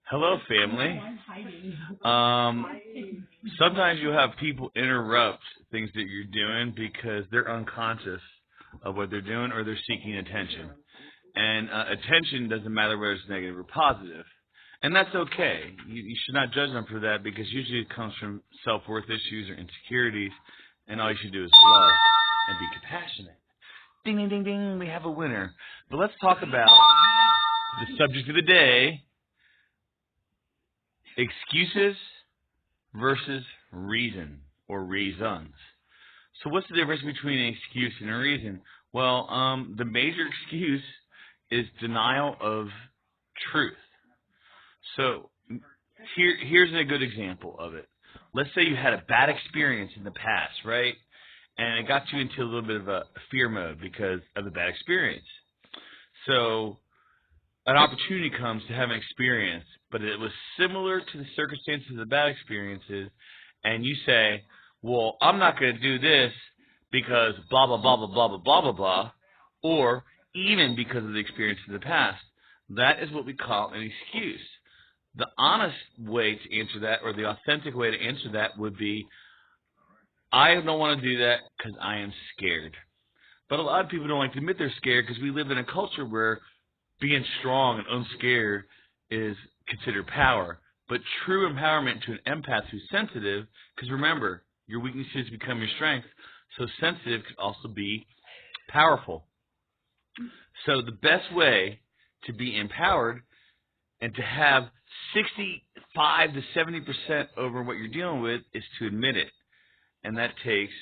Hello, family. Sometimes you have people interrupt things that you're doing because they're unconscious of what they're doing or they're seeking attention. And attention doesn't matter whether it's negative or positive. And that's okay. You should not judge them for that because usually it comes from self-worth issues or insecurities, and all you should do is love and be compassionate. Ding, ding, ding, ding, we have a winner. But let's talk about the subject of the day, excuses versus reason or reasons. So what's the difference between an excuse and a reason? Well, the major excuse is denial of truth. So here's a good example of it. Let's say you had a bad experience in the past, right? And it got you into a little bit of a fear mode because of the bad experience. So an opportunity comes to have an experience, but it was similar to the circumstances of the bad experiences, and you say, well, I'm not going to do this because blah, blah, blah, blah, blah, blah, blah, blah, blah, or even because of the experience in the past. That is what we call an excuse. The honest way to answer that, or the authentic way to answer that, would be, I don't want to do that because I am scared. But a lot of people don't like to admit they're scared because we live in a culture where being strong and unscared is considered power. But true empowerment to an empath who's sensitive, because remember, your weaknesses become your strength, so sensitive could also be powerful. So the best way to be empowered and to have 65 to 70% over what you're dealing with is to admit it. And that takes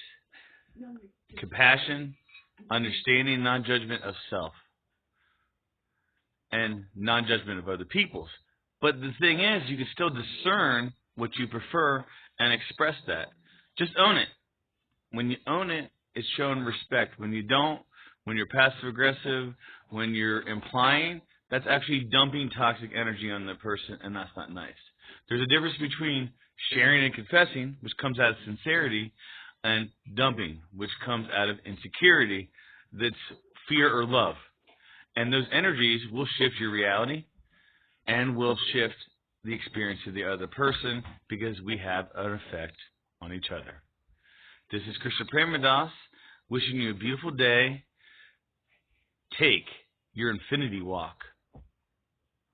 compassion, understanding, non-judgment of self, and non-judgment of other people's. But the thing is, you can still discern what you prefer and express that. Just own it. When you own it, it's showing respect. When you don't, when you're passive-aggressive, when you're implying, that's actually dumping toxic energy on the person, and that's not nice. There's a difference between sharing and confessing, which comes out of sincerity, and dumping, which comes out of insecurity, that's fear or love. And those energies will shift your reality and will shift the experience of the other person because we have an effect on each other. This is Krishna Premadas wishing you a beautiful day. Take your infinity walk.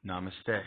Namaste.